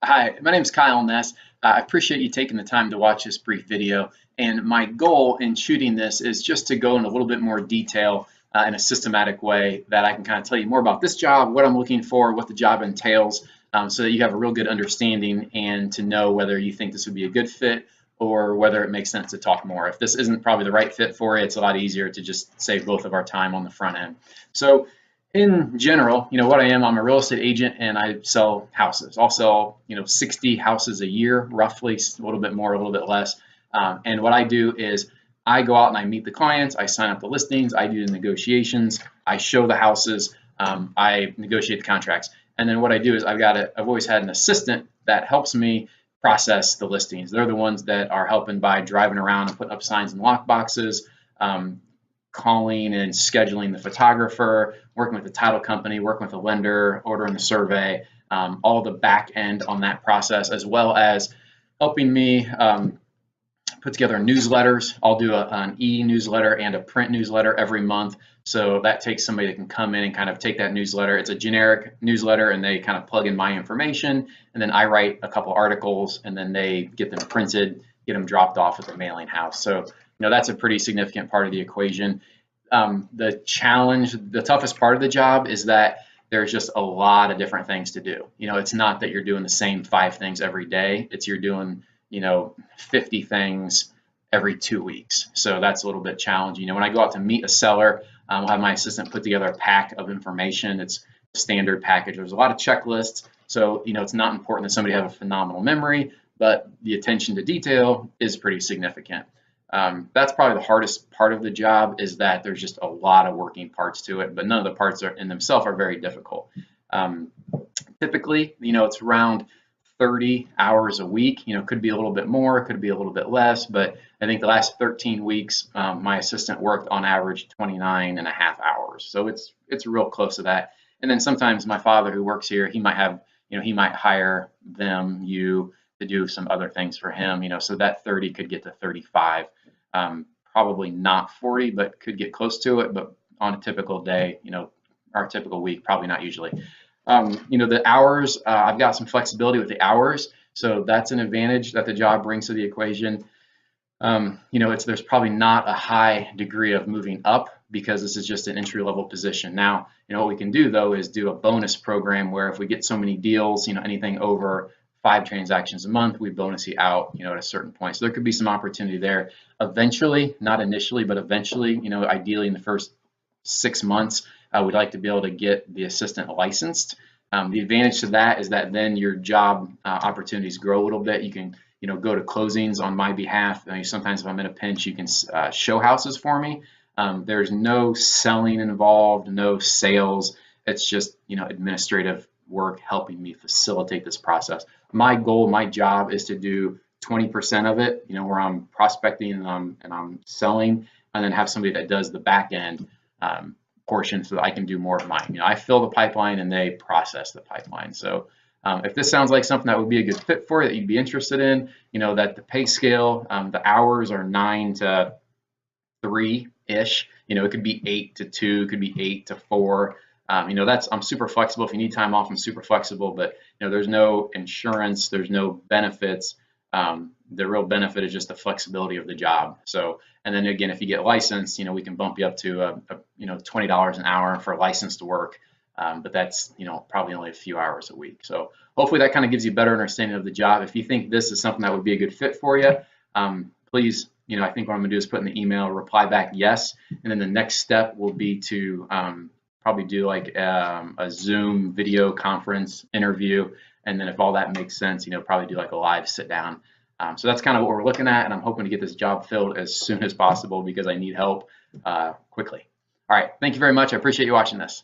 Hi, my name is Kyle Ness. I appreciate you taking the time to watch this brief video. And my goal in shooting this is just to go in a little bit more detail in a systematic way that I can kind of tell you more about this job, what I'm looking for, what the job entails, so that you have a real good understanding and to know whether you think this would be a good fit or whether it makes sense to talk more. If this isn't probably the right fit for you, it's a lot easier to just save both of our time on the front end. So in general, what I am, I'm a real estate agent and I sell houses. I'll sell, 60 houses a year, roughly, a little bit more, a little bit less. And what I do is I go out and I meet the clients, I sign up the listings, I do the negotiations, I show the houses, I negotiate the contracts. And then what I do is I've always had an assistant that helps me process the listings. They're the ones that are helping by driving around and putting up signs in lock boxes, calling and scheduling the photographer, working with the title company, working with the lender, ordering the survey, all the back end on that process, as well as helping me put together newsletters. I'll do an e-newsletter and a print newsletter every month. So that takes somebody that can come in and kind of take that newsletter. It's a generic newsletter and they kind of plug in my information. And then I write a couple articles and then they get them printed, get them dropped off at the mailing house. So, that's a pretty significant part of the equation. The toughest part of the job is that there's just a lot of different things to do. It's not that you're doing the same 5 things every day. It's you're doing 50 things every 2 weeks. So that's a little bit challenging. When I go out to meet a seller, I'll have my assistant put together a pack of information. It's a standard package. There's a lot of checklists. So, it's not important that somebody have a phenomenal memory, but the attention to detail is pretty significant. That's probably the hardest part of the job, is that there's just a lot of working parts to it, but none of the parts in themselves are very difficult. Typically, it's around 30 hours a week. Could be a little bit more, could be a little bit less, but I think the last 13 weeks, my assistant worked on average 29 and a half hours. So it's real close to that. And then sometimes my father, who works here, he might have, he might hire you to do some other things for him, so that 30 could get to 35. Probably not 40, but could get close to it. But on a typical day, our typical week, probably not usually. The hours, I've got some flexibility with the hours, so that's an advantage that the job brings to the equation. There's probably not a high degree of moving up because this is just an entry-level position. Now, what we can do though is do a bonus program where if we get so many deals, anything over 5 transactions a month, we bonus you out, at a certain point. So there could be some opportunity there. Eventually, not initially, but eventually, ideally in the first 6 months, we'd like to be able to get the assistant licensed. The advantage to that is that then your job opportunities grow a little bit. You can, go to closings on my behalf. Sometimes if I'm in a pinch, you can show houses for me. There's no selling involved, no sales. It's just, administrative work helping me facilitate this process. My goal, my job is to do 20% of it, where I'm prospecting and I'm selling, and then have somebody that does the back end portion so that I can do more of mine. I fill the pipeline and they process the pipeline. So if this sounds like something that would be a good fit for you, that you'd be interested in, that the pay scale, the hours are 9 to 3-ish. It could be 8 to 2, it could be 8 to 4. I'm super flexible. If you need time off, I'm super flexible, but there's no insurance, there's no benefits. The real benefit is just the flexibility of the job. So, and then again, if you get licensed, we can bump you up to $20 an hour for licensed work. But that's, probably only a few hours a week. So hopefully that kind of gives you a better understanding of the job. If you think this is something that would be a good fit for you, please, I think what I'm gonna do is put in the email, reply back yes. And then the next step will be to probably do like a Zoom video conference interview. And then if all that makes sense, probably do like a live sit down. So that's kind of what we're looking at. And I'm hoping to get this job filled as soon as possible because I need help quickly. All right. Thank you very much. I appreciate you watching this.